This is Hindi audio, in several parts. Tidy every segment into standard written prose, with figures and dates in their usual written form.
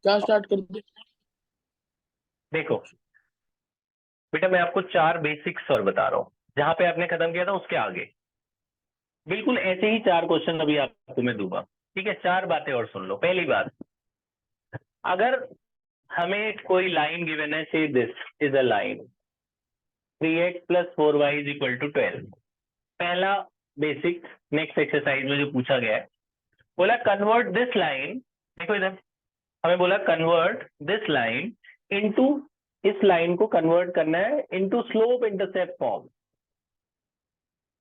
क्या स्टार्ट कर दे? देखो बेटा, मैं आपको 4 बेसिक्स और बता रहा हूँ, जहां पे आपने खत्म किया था उसके आगे बिल्कुल ऐसे ही 4 क्वेश्चन अभी आपको मैं दूंगा। ठीक है, 4 बातें और सुन लो। पहली बात, अगर हमें कोई लाइन गिवन है, say this is a line 3x plus 4y is equal to 12। पहला बेसिक, नेक्स्ट एक्सरसाइज में जो पूछा गया है, बोला कन्वर्ट दिस लाइन, देखो इधर हमें बोला कन्वर्ट दिस लाइन इनटू, इस लाइन को कन्वर्ट करना है into slope intercept form.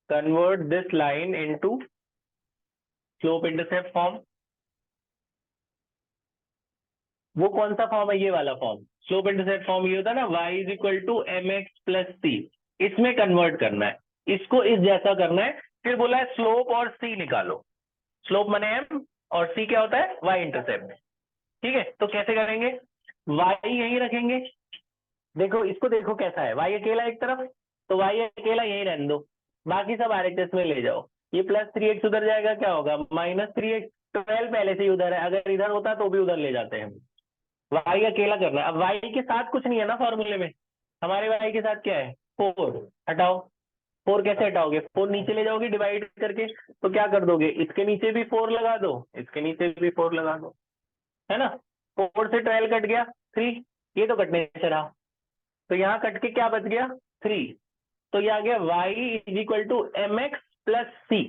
Convert this line into slope intercept form. वो कौन सा फॉर्म है? ये वाला फॉर्म। स्लोप इंटरसेप्ट फॉर्म ये होता है ना, y is equal to M X plus C. इसमें कन्वर्ट करना है, इसको इस जैसा करना है। फिर बोला है स्लोप और सी निकालो। स्लोप माने m और सी क्या होता है? y intercept. ठीक है, तो कैसे करेंगे? y यही रखेंगे। देखो इसको, देखो कैसा है, y अकेला एक तरफ, तो y अकेला यही रहने दो, बाकी सब RHS में ले जाओ। ये प्लस 3x उधर जाएगा, क्या होगा? Minus 3x। 12 पहले से ही उधर है, अगर इधर होता तो भी उधर ले जाते हैं हम। वाई अकेला करना है। अब वाई के साथ कुछ नहीं है ना फॉर्मूले में, हमारे वाई के साथ क्या है? 4। हटाओ। 4 कैसे हटाओगे? 4 नीचे ले जाओगे डिवाइड करके, तो क्या कर दोगे? इसके नीचे भी 4 लगा दो, इसके नीचे भी 4 लगा दो, है ना। 4 से 12 कट गया, 3। ये तो कटने से रहा, तो यहाँ कट के क्या बच गया? 3। तो ये आ गया Y is equal to M X plus C.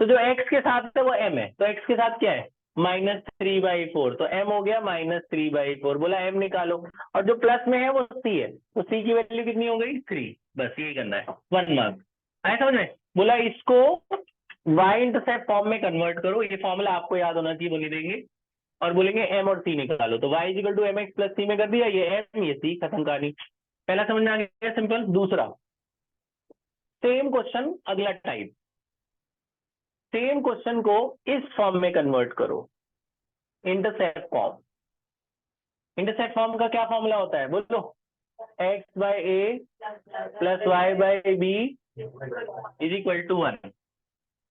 तो जो एक्स के साथ है वो एम है, तो एक्स के साथ क्या है? -3/4। तो एम हो गया -3/4। बोला एम निकालो, और जो प्लस में है वो सी है, तो सी की वैल्यू कितनी हो गई? 3। बस यही करना है, 1 मार्क। आए समझ में? बोला इसको वाई इंटरसेप्ट फॉर्म में कन्वर्ट करो। ये फॉर्मूला आपको याद होना चाहिए, बोले देंगे और बोलेंगे एम और सी निकालो। तो Y equal to M X plus C में कर दिया, ये एम ये सी, खत्म कहानी। पहला समझ में आ गया, सिंपल। दूसरा, सेम क्वेश्चन अगला टाइप, सेम क्वेश्चन को इस फॉर्म में कन्वर्ट करो, इंटरसेप्ट फॉर्म। इंटरसेप्ट फॉर्म का क्या फॉर्मूला होता है? बोलो। x by A plus Y by B is equal to 1।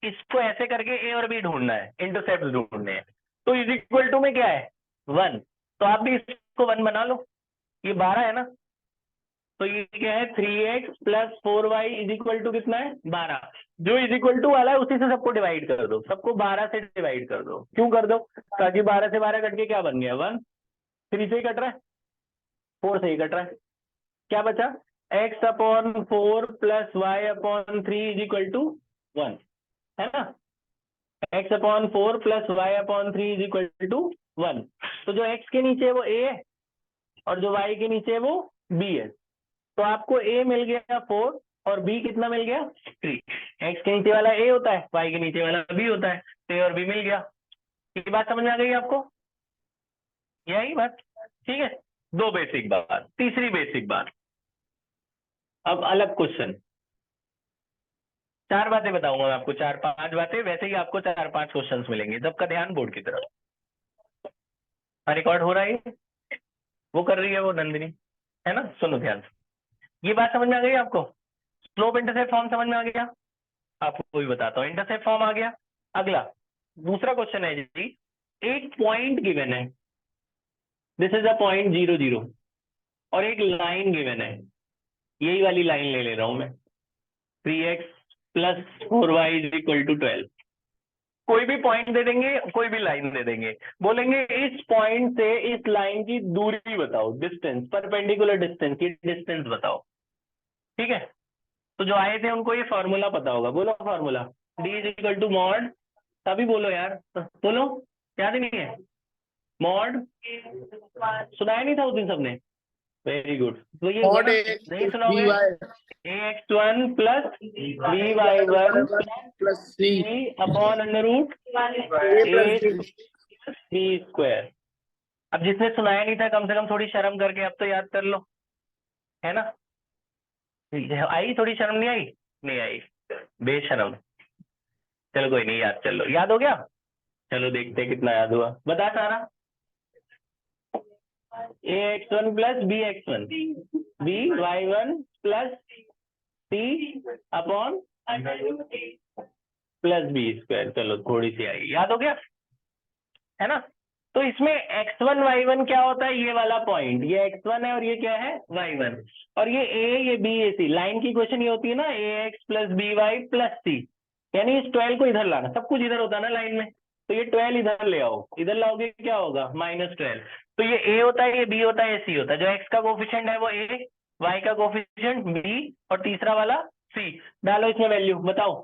इसको ऐसे करके ए और बी ढूंढना है, इंटरसेप्ट ढूंढने हैं। तो इज इक्वल टू में क्या है? 1। तो आप भी इसको 1 बना लो। ये 12 है ना, तो ये क्या है? 3x plus 4y is equal to कितना है? 12। जो इज इक्वल टू वाला है उसी से सबको डिवाइड कर दो, सबको 12 से डिवाइड कर दो। क्यों कर दो? ताकि 12 से 12 कट के क्या बन गया? 1। 3 से ही कट रहा है, 4 से ही कट रहा है। क्या बचा? x/4 plus y/3 is equal to 1, है ना। x/4 plus y/3 is equal to 1। तो जो x के नीचे है वो a है, और जो y के नीचे है वो b है। तो आपको a मिल गया 4 और b कितना मिल गया? 3। x के नीचे वाला a होता है, y के नीचे वाला b होता है, तो a और b मिल गया। ये बात समझ में आ गई आपको? यही बात, ठीक है। 2 बेसिक बात। तीसरी बेसिक बात, अब अलग क्वेश्चन। 4 बातें बताऊंगा मैं आपको, 4-5 बातें। वैसे ही आपको 4-5 क्वेश्चन मिलेंगे। सबका ध्यान बोर्ड की तरफ। रिकॉर्ड हो रहा है, वो कर रही है वो नंदिनी, है ना। सुनो ध्यान से, ये बात समझ में आ गई आपको? स्लोप इंटरसेप्ट फॉर्म समझ में आ गया? आपको भी बताता हूँ, इंटरसेप्ट फॉर्म आ गया। अगला दूसरा क्वेश्चन है जी, एक पॉइंट गिवन है, दिस इज अ पॉइंट 0 0, और एक लाइन गिवन है, यही वाली लाइन ले ले रहा हूं मैं, 3x plus 4y is equal to 12। कोई भी पॉइंट दे देंगे, कोई भी लाइन दे देंगे, बोलेंगे इस पॉइंट से इस लाइन की दूरी बताओ, डिस्टेंस, परपेंडिकुलर डिस्टेंस की डिस्टेंस बताओ। ठीक है, तो जो आए थे उनको ये फॉर्मूला पता होगा। बोलो formula, d is equal to mod, तभी बोलो यार, बोलो, याद ही नहीं है? मॉड, सुनाया नहीं था उस दिन सबने? Very good. तो ये हुआ मॉड ना, ए नहीं बी सुनाओगे? Y ax1 plus by1 plus C c upon under root A plus A B. B square. अब जिसने सुनाया नहीं था, कम से कम थोड़ी शर्म करके अब तो याद कर लो, है ना। आई थोड़ी शर्म? नहीं आई? नहीं आई, बेशरम। चलो कोई नहीं, याद चलो, याद हो गया। चलो देखते हैं कितना याद हुआ। बता सारा। ax1 plus bx1 by1 plus c upon plus B square. चलो थोड़ी सी आई, याद हो गया, है ना। तो इसमें x1 y1 क्या होता है, ये वाला पॉइंट, ये x1 है और ये क्या है y1, और ये a ये b ये c, लाइन की इक्वेशन ये होती है ना ax plus B Y plus C, यानी इस 12 को इधर लाना, सब कुछ इधर होता है ना लाइन में, तो ये 12 इधर ले आओ, इधर लाओगे क्या होगा -12, तो ये a होता है, ये b होता है, ये c होता है, जो x का कोफिशिएंट है वो a, y का कोफिशिएंट b और तीसरा वाला c, डालो इसमें वैल्यू, बताओ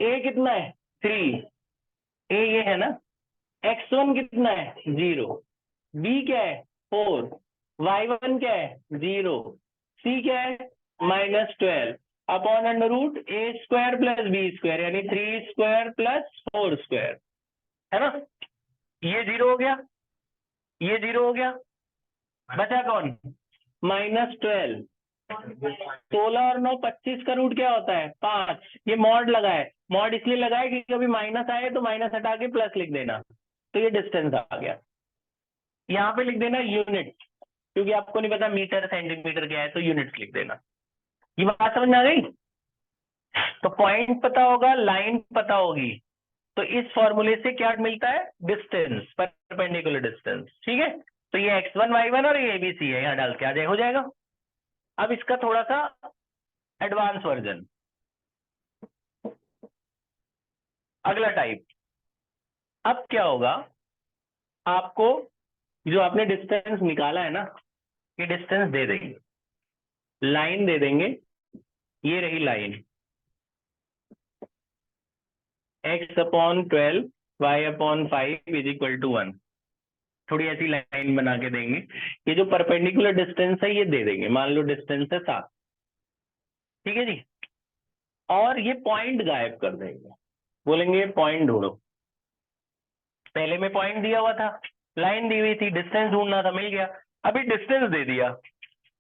a कितना है 3, a ये है ना, x1 कितना है 0, b क्या है 4, y1 क्या है 0, c क्या है -12 upon under root a square plus B square, यानी 3 स्क्वायर प्लस 4 स्क्वायर, है ना, ये 0 हो गया, ये 0 हो गया, बचा कौन -12, 16 और 9 25 का रूट क्या होता है 5, ये मॉड लगा है, मॉड इसलिए लगा है कि कभी माइनस आए तो माइनस हटा के प्लस लिख देना, तो ये डिस्टेंस आ गया, यहाँ पे लिख देना यूनिट, क्योंकि आपको नहीं पता मीटर सेंटीमीटर क्या है, तो यूनिट लिख देना, ये बात समझ में आ गई। तो पॉइंट पता होगा, लाइन पता होगी, तो इस फॉर्मूले से क्या मिलता है डिस्टेंस, परपेंडिकुलर डिस्टेंस, ठीक है, तो ये x1 y1 और ये abc है, यहाँ डाल के आ जाए हो जाएगा। अब इसका थोड़ा सा एडवांस वर्जन, अगला टाइप, अब क्या होगा, आपको जो आपने डिस्टेंस निकाला है ना, ये डिस्टेंस दे देंगे, लाइन दे देंगे, ये रही लाइन x upon 12 y upon 5 is equal to 1, थोड़ी ऐसी लाइन बना के देंगे, ये जो परपेंडिकुलर डिस्टेंस है ये दे देंगे, मान लो डिस्टेंस है 7, ठीक है जी, और ये पॉइंट गायब कर देंगे, बोलेंगे पॉइंट ढूंढो, पहले में पॉइंट दिया हुआ था, लाइन दी हुई थी, डिस्टेंस ढूंढना था, मिल गया, अभी डिस्टेंस दे दिया,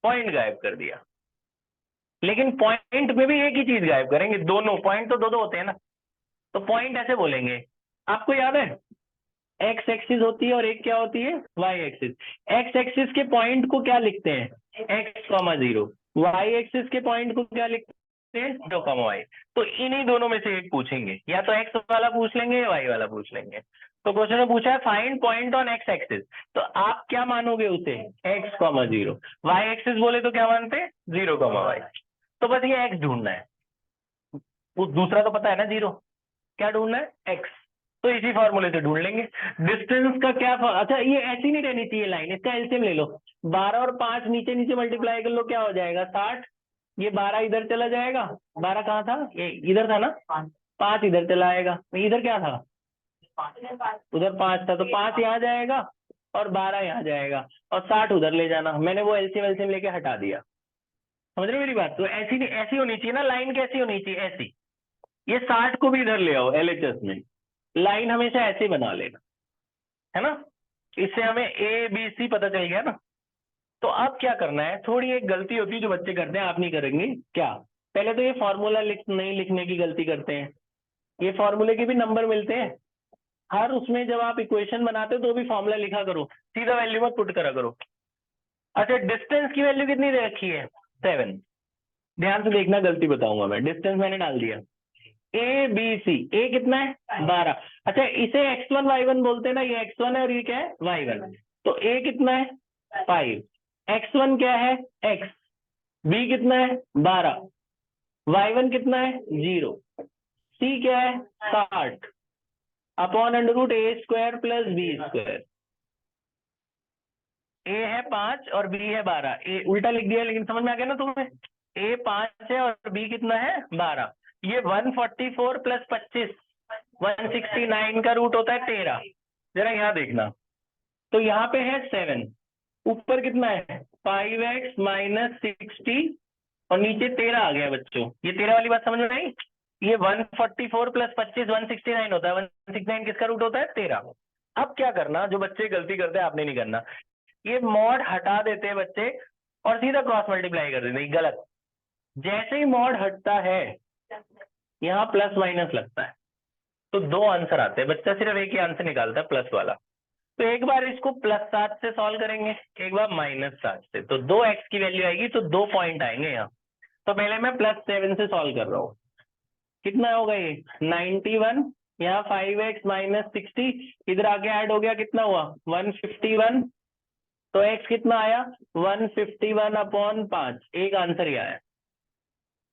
पॉइंट गायब कर दिया, लेकिन पॉइंट में भी एक ही चीज गायब करेंगे, दोनों पॉइंट तो दो होते हैं ना, तो पॉइंट ऐसे बोलेंगे, आपको याद है एक्स एक्सिस होती है और एक क्या होती है वाई एक्सिस, एक्स एक्सिस के पॉइंट को क्या लिखते हैं x,0, वाई एक्सिस के पॉइंट को क्या लिखते हैं 0,y, तो इन्हीं दोनों में से एक पूछेंगे, या तो एक्स वाला पूछ लेंगे या वाई वाला पूछ लेंगे, तो क्वेश्चन में पूछा है find point on x axis, तो आप क्या मानोगे उसे x,0, वाई एक्सिस बोले तो क्या मानते हैं 0,y, तो बस ये x ढूंढना है, वो दूसरा तो पता है ना 0, क्या ढूंढना है x, तो इसी फॉर्मूले से ढूंढ लेंगे। डिस्टेंस का क्या अच्छा ये ऐसी नहीं रहनी चाहिए लाइन, इसका एलसीएम ले लो, 12 और 5 नीचे नीचे मल्टीप्लाई कर लो, क्या हो जाएगा 60, ये 12 इधर चला जाएगा, 12 कहाँ था, ये इधर था ना, 5 इधर चला आएगा, इधर क्या था उधर 5 था, तो 5 यहाँ जाएगा और 12 यहाँ जाएगा और 60 उधर ले जाना, मैंने वो एलसीएम एलसीएम लेके हटा दिया, समझ रहे मेरी बात, तो ऐसी नहीं, ऐसी होनी चाहिए ना लाइन, कैसी होनी चाहिए ऐसी, ये 60 को भी इधर ले आओ एलएचएस में, लाइन हमेशा ऐसे बना लेना, है ना, इससे हमें ए बी सी पता चल गया ना। तो अब क्या करना है, थोड़ी एक गलती होती है जो बच्चे करते हैं, आप नहीं करेंगे क्या, पहले तो ये फॉर्मूला नहीं लिखने की गलती करते हैं, ये फॉर्मूले के भी नंबर मिलते हैं, हर उसमें जब आप इक्वेशन बनाते हो तो भी फॉर्मूला लिखा करो, सीधा वैल्यू मत पुट करा करो। अच्छा डिस्टेंस की वैल्यू कितनी दे रखी है 7, ध्यान से देखना, गलती बताऊंगा मैं, डिस्टेंस मैंने डाल दिया ए बी सी, ए कितना है 12, अच्छा इसे x1 y1 बोलते हैं ना, ये x1 है और ये क्या है y1, तो a कितना है 5, x1 क्या है x, b कितना है 12, y1 कितना है 0, c क्या है 60 upon under root A square plus B square, a है 5 और b है 12, a उल्टा लिख दिया लेकिन समझ में आ गया ना तुम्हें, a 5 है और b कितना है 12, ये 144 प्लस 25 169 का रूट होता है 13, जरा यहाँ देखना, तो यहाँ पे है 7, ऊपर कितना है 5x माइनस 60 और नीचे 13 आ गया बच्चों, ये 13 वाली बात समझ में आई, ये 144 प्लस 25 169 होता है, 169 किसका रूट होता है 13। अब क्या करना, जो बच्चे गलती करते हैं आपने नहीं करना, ये मॉड हटा देते हैं बच्चे और सीधा क्रॉस मल्टीप्लाई कर देते हैं, गलत, जैसे ही मॉड हटता है यहाँ प्लस माइनस लगता है, तो 2 आंसर आते हैं, बच्चा सिर्फ एक ही आंसर निकालता है प्लस वाला, तो एक बार इसको +7 से सॉल्व करेंगे, एक बार -7 से, तो 2x की वैल्यू आएगी, तो 2 पॉइंट आएंगे यहाँ, तो पहले मैं +7 से सॉल्व कर रहा हूँ, कितना होगा ये 91 यहाँ 5x माइनस 60, इधर आके ऐड हो गया, कितना हुआ 151, तो x कितना आया 151 अपॉन 5, एक आंसर ही आया।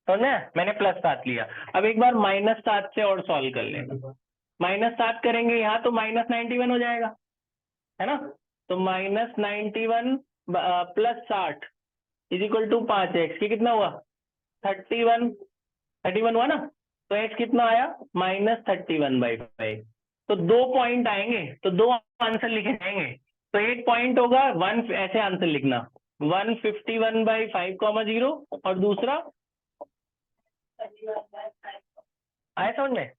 समझ में? मैंने +7 लिया। अब एक बार -7 से और सॉल्व कर लेना। -7 करेंगे यहाँ तो -91 हो जाएगा, है ना? तो -91 + 60 इज इक्वल टू 5x, की कितना हुआ 31 हुआ ना? तो x कितना आया -31/5। तो 2 पॉइंट आएंगे, तो 2 आंसर लिखे जाएंगे। तो एक पॉइंट होगा 1, ऐसे आंसर लिखना 151/5, 0, और दूसरा आया समझ में?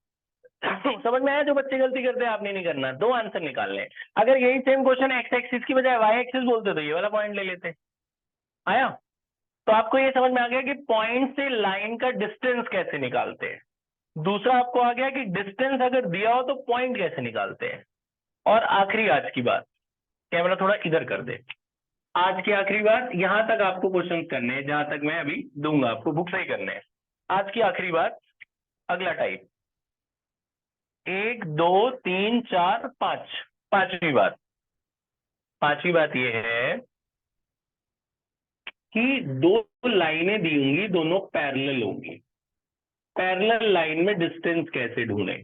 समझ में आया? जो बच्चे गलती करते हैं आपने नहीं करना, 2 आंसर निकालने। अगर यही सेम क्वेश्चन x एक्सिस की बजाय y एक्सिस बोलते तो ये वाला पॉइंट ले लेते। आया? तो आपको ये समझ में आ गया कि पॉइंट से लाइन का डिस्टेंस कैसे निकालते हैं। दूसरा आपको आ गया कि डिस्टेंस अगर दिया हो तो पॉइंट कैसे निकालते हैं। और आखिरी आज की बात, कैमरा थोड़ा इधर कर दे। आज की आखिरी बात, यहां तक आपको क्वेश्चन करने हैं, जहां तक मैं अभी दूंगा आपको, बुक से ही करने हैं। आज की आखिरी बात, अगला टाइप 1 2 3 4 5, पांचवी बात। पांचवी बात यह है कि 2 लाइनें दी होंगी, दोनों पैरेलल होंगी। पैरेलल लाइन में डिस्टेंस कैसे ढूंढें?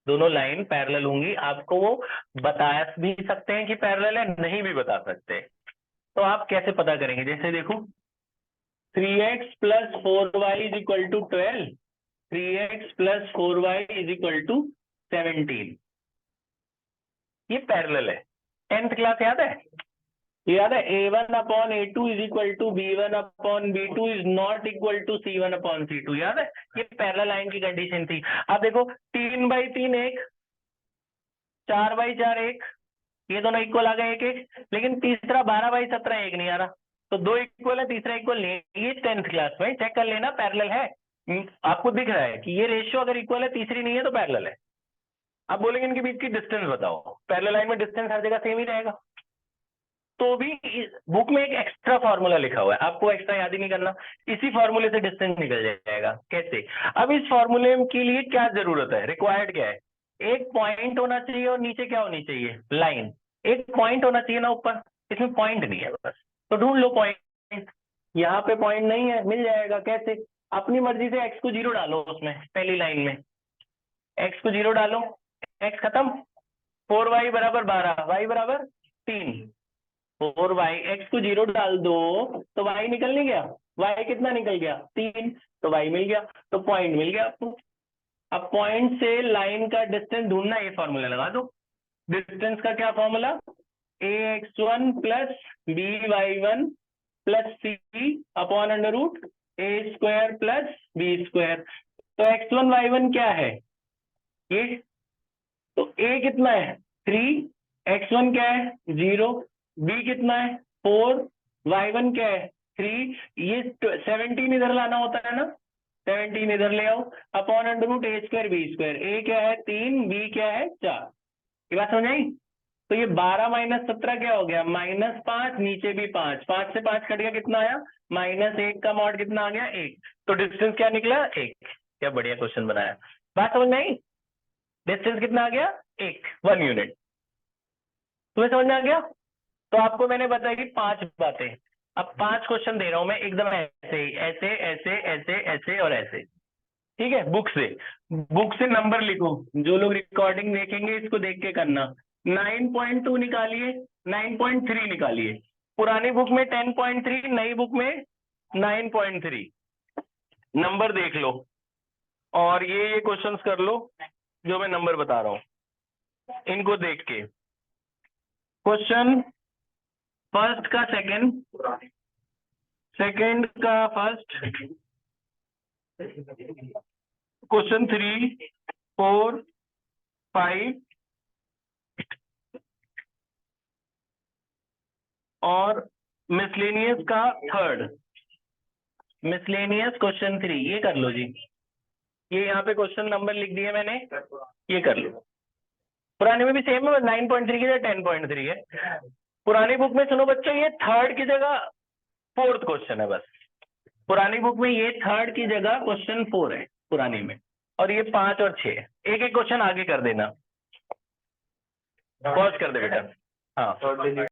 दोनों लाइन पैरेलल होंगी, आपको वो बता भी सकते हैं कि पैरेलल है, नहीं भी बता सकते। तो आप कैसे पता करेंगे? जैसे देखो 3x + 4y = 12, 3x + 4y = 17। ये पैरेलल है। 10th क्लास याद है? याद है A1/A2 = B1/B2 is not equal to C1/C2, याद है? ये पैरेलल लाइन की कंडीशन थी। अब देखो 3/3 1, 4/4 1, ये दोनों इक्वल आ गए 1 1, लेकिन तीसरा 12/17 1 नहीं आ रहा। तो 2 इक्वल है, तीसरा इक्वल नहीं है। ये 10th क्लास में चेक कर लेना, पैरेलल है। आपको दिख रहा है कि ये रेशियो अगर इक्वल है, तीसरी नहीं है तो पैरेलल है। अब बोलेंगे इनके बीच की डिस्टेंस बताओ। पैरेलल लाइन में डिस्टेंस हर जगह सेम ही रहेगा। तो भी बुक में एक एक्स्ट्रा फॉर्मूला लिखा हुआ है, आपको एक्स्ट्रा याद ही नहीं करना, इसी फॉर्मूले से डिस्टेंस निकल जाएगा। कैसे? अब इस फॉर्मूले के लिए क्या जरूरत है, रिक्वायर्ड क्या है? एक पॉइंट होना चाहिए और नीचे क्या होनी चाहिए, लाइन। एक पॉइंट होना चाहिए ना ऊपर, इसमें पॉइंट नहीं है बस, तो ढूंढ लो पॉइंट। यहाँ पे पॉइंट नहीं है, मिल जाएगा। कैसे? अपनी मर्जी से x को 0 डालो, उसमें पहली लाइन में x को 0 डालो, x खत्म। 4y = 12, y = 3, 4y, x को 0 डाल दो तो y निकल नहीं गया? y कितना निकल गया 3, तो y मिल गया, तो पॉइंट मिल गया आपको। अब पॉइंट से लाइन का डिस्टेंस ढूंढना, ये फॉर्मूला लगा दो। डिस्टेंस का क्या formula? ax1 + by1 + c/√a² + b²। तो x1 y1 क्या है ये? तो a कितना है 3, x1 क्या है 0, b कितना है 4, y1 क्या है 3। ये 17 इधर लाना होता है ना, 17 इधर ले आओ, /√a² b²। a क्या है 3, b क्या है 4। ये बात समझ आई? तो ये 12 - 17 क्या हो गया -5, नीचे भी 5, 5 से 5 कट गया, कितना आया -1 का मॉड कितना आ गया 1। तो डिस्टेंस क्या निकला 1। क्या बढ़िया क्वेश्चन बनाया। बात समझ में आई? डिस्टेंस कितना आ गया 1 यूनिट। तुम्हें समझ में आ गया? तो आपको मैंने बताया कि 5 बातें। अब 5 क्वेश्चन दे रहा हूं मैं, एकदम ऐसे ही, ऐसे ऐसे ऐसे ऐसे और ऐसे। ठीक है? बुक से नंबर लिखो, जो लोग रिकॉर्डिंग देखेंगे इसको देख के करना। 9.2 निकालिए, 9.3 निकालिए। पुरानी बुक में 10.3, नई बुक में 9.3। नंबर देख लो और ये क्वेश्चंस कर लो जो मैं नंबर बता रहा हूं, इनको देख के। क्वेश्चन फर्स्ट का सेकंड, सेकंड का फर्स्ट, क्वेश्चन 3, 4, 5 और मिसलेनियस का थर्ड। मिसलेनियस क्वेश्चन 3, ये कर लो जी। ये यहाँ पे क्वेश्चन नंबर लिख दिए मैंने, ये कर लो। पुराने में भी सेम है, 9.3 की जगह 10.3 है। पुरानी बुक में सुनो बच्चों, ये थर्ड की जगह 4th क्वेश्चन है बस। पुरानी बुक में ये थर्ड की जगह क्वेश्चन 4 है पुरानी में, और ये 5 और 6। एक एक क्वेश्चन आगे कर देना, पॉज कर दे बेटा। हाँ